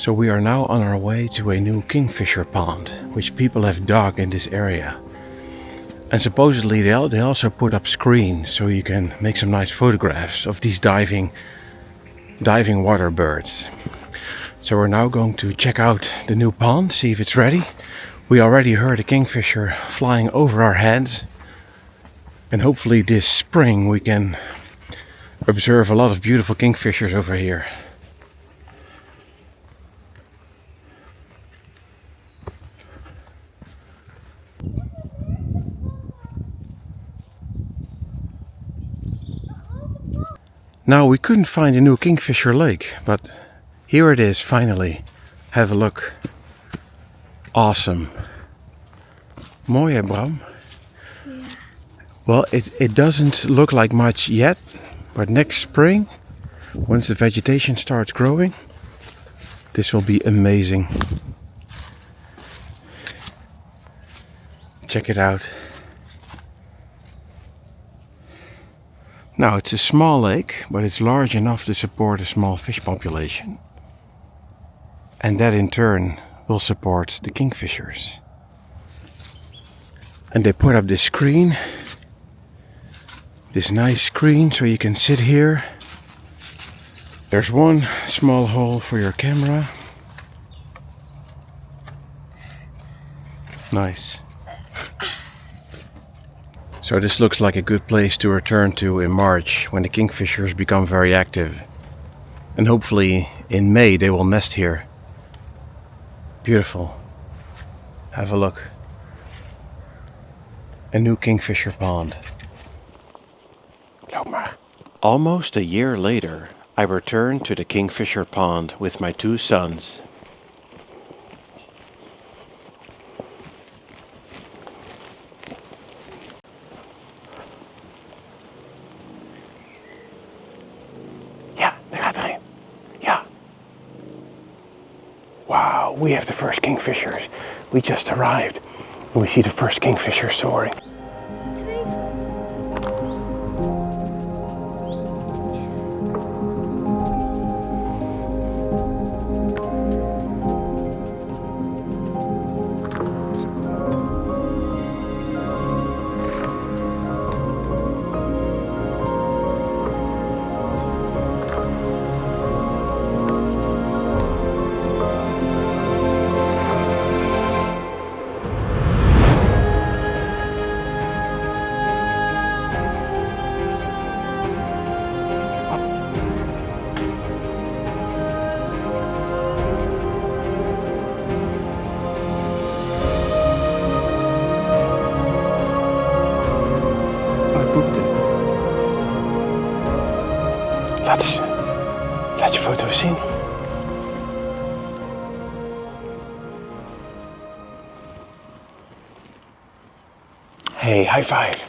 So we are now on our way to a new kingfisher pond, which people have dug in this area. And supposedly they also put up screens so you can make some nice photographs of these diving water birds. So we're now going to check out the new pond, see if it's ready. We already heard a kingfisher flying over our heads. And hopefully this spring we can observe a lot of beautiful kingfishers over here. Now we couldn't find a new Kingfisher lake, but here it is finally. Have a look. Awesome. Mooi hè, Bram? Yeah. Well, it doesn't look like much yet, but next spring, once the vegetation starts growing, this will be amazing. Check it out. Now it's a small lake, but it's large enough to support a small fish population. And that in turn will support the kingfishers. And they put up this screen, this nice screen, so you can sit here. There's one small hole for your camera. Nice. So this looks like a good place to return to in March, when the kingfishers become very active. And hopefully in May they will nest here. Beautiful. Have a look. A new kingfisher pond. Loop maar. Almost a year later, I returned to the kingfisher pond with my two sons. Wow, we have the first kingfishers. We just arrived and we see the first kingfisher soaring. Laat je foto zien. Hey, high five.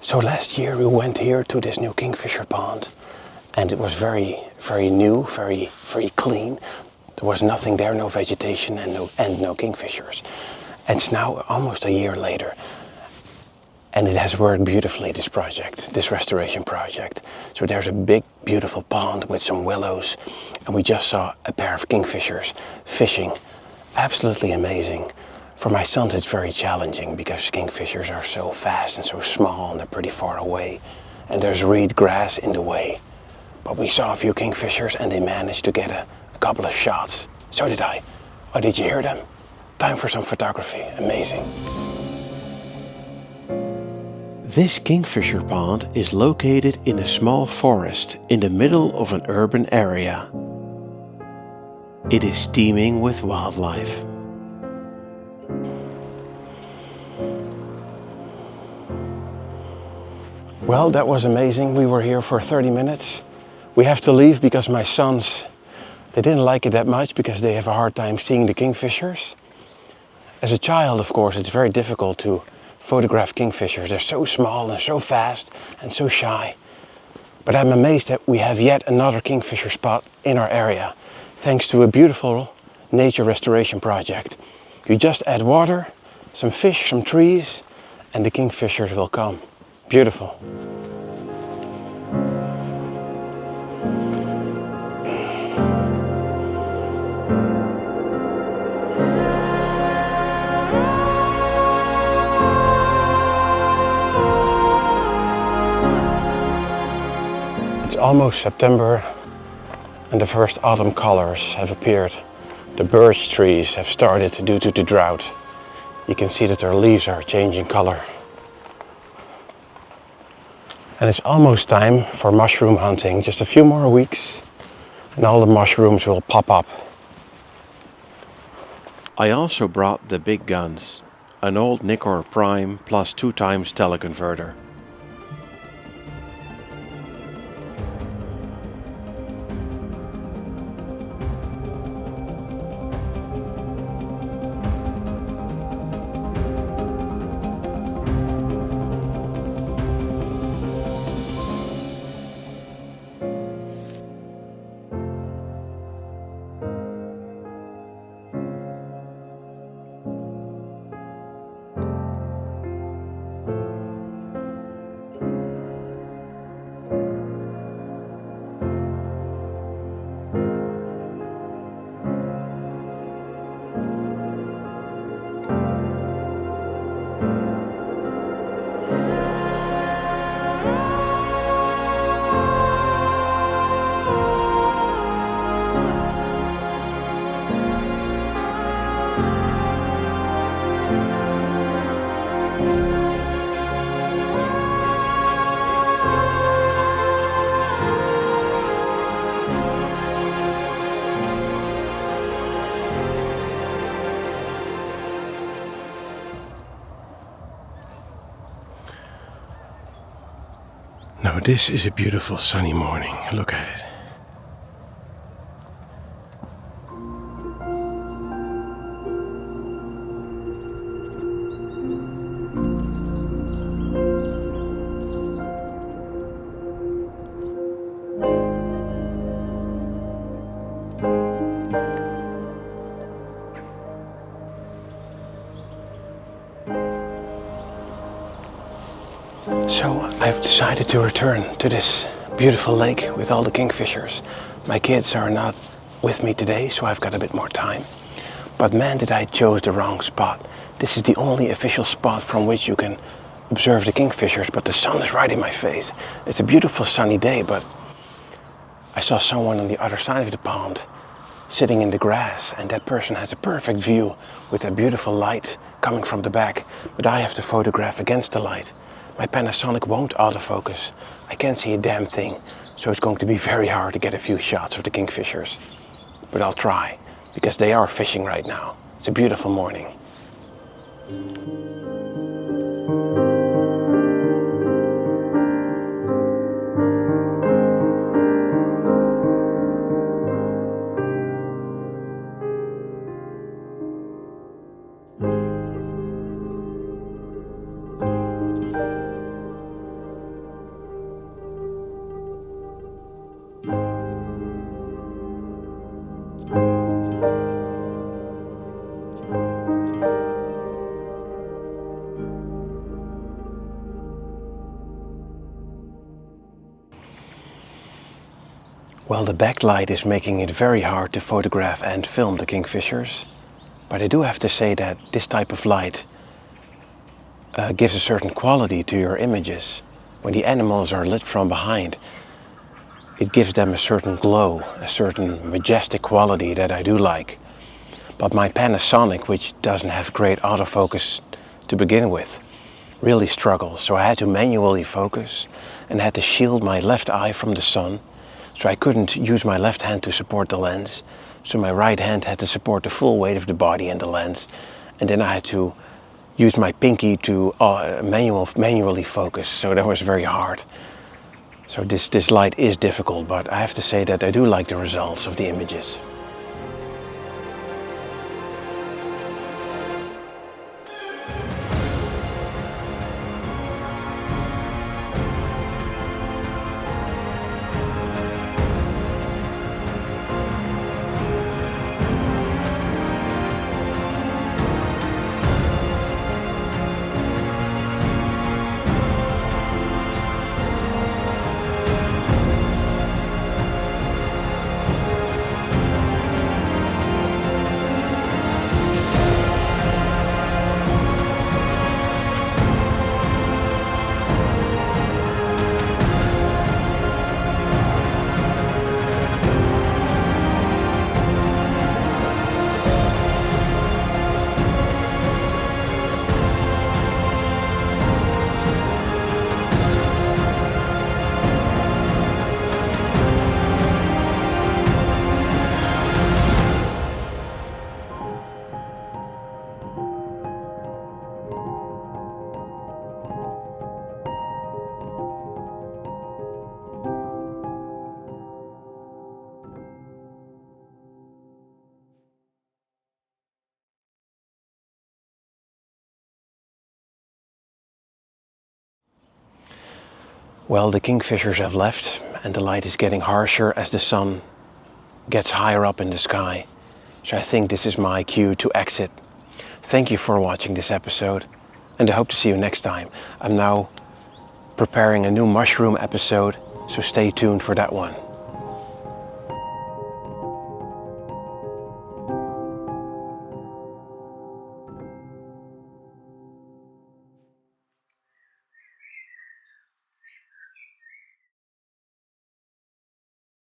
So last year we went here to this new kingfisher pond, and it was very new, very clean. There was nothing there, no vegetation and no kingfishers. And it's now almost a year later. And it has worked beautifully, this project, this restoration project. So there's a big, beautiful pond with some willows. And we just saw a pair of kingfishers fishing. Absolutely amazing. For my sons, it's very challenging because kingfishers are so fast and so small and they're pretty far away. And there's reed grass in the way. But we saw a few kingfishers and they managed to get a couple of shots. So did I. Oh, did you hear them? Time for some photography. Amazing. This kingfisher pond is located in a small forest in the middle of an urban area. It is teeming with wildlife. Well, that was amazing. We were here for 30 minutes. We have to leave because my sons, they didn't like it that much because they have a hard time seeing the kingfishers. As a child, of course, it's very difficult to photograph kingfishers. They're so small and so fast and so shy. But I'm amazed that we have yet another kingfisher spot in our area, thanks to a beautiful nature restoration project. You just add water, some fish, some trees, and the kingfishers will come. Beautiful. almost September and the first autumn colors have appeared. The birch trees have started due to the drought. You can see that their leaves are changing color. And it's almost time for mushroom hunting. Just a few more weeks and all the mushrooms will pop up. I also brought the big guns. An old Nikkor Prime plus 2x teleconverter. Now this is a beautiful sunny morning. Look at it. So I've decided to return to this beautiful lake with all the kingfishers. My kids are not with me today, so I've got a bit more time. But man, did I chose the wrong spot. This is the only official spot from which you can observe the kingfishers, but the sun is right in my face. It's a beautiful sunny day, but I saw someone on the other side of the pond sitting in the grass, and that person has a perfect view with a beautiful light coming from the back, but I have to photograph against the light. My Panasonic won't autofocus. I can't see a damn thing, so it's going to be very hard to get a few shots of the kingfishers. But I'll try, because they are fishing right now. It's a beautiful morning. Well, the backlight is making it very hard to photograph and film the kingfishers. But I do have to say that this type of light gives a certain quality to your images. When the animals are lit from behind, it gives them a certain glow, a certain majestic quality that I do like. But my Panasonic, which doesn't have great autofocus to begin with, really struggles. So I had to manually focus and had to shield my left eye from the sun. So I couldn't use my left hand to support the lens. So my right hand had to support the full weight of the body and the lens. And then I had to use my pinky to manually focus. So that was very hard. So this light is difficult, but I have to say that I do like the results of the images. Well, the kingfishers have left and the light is getting harsher as the sun gets higher up in the sky. So I think this is my cue to exit. Thank you for watching this episode and I hope to see you next time. I'm now preparing a new mushroom episode, so stay tuned for that one.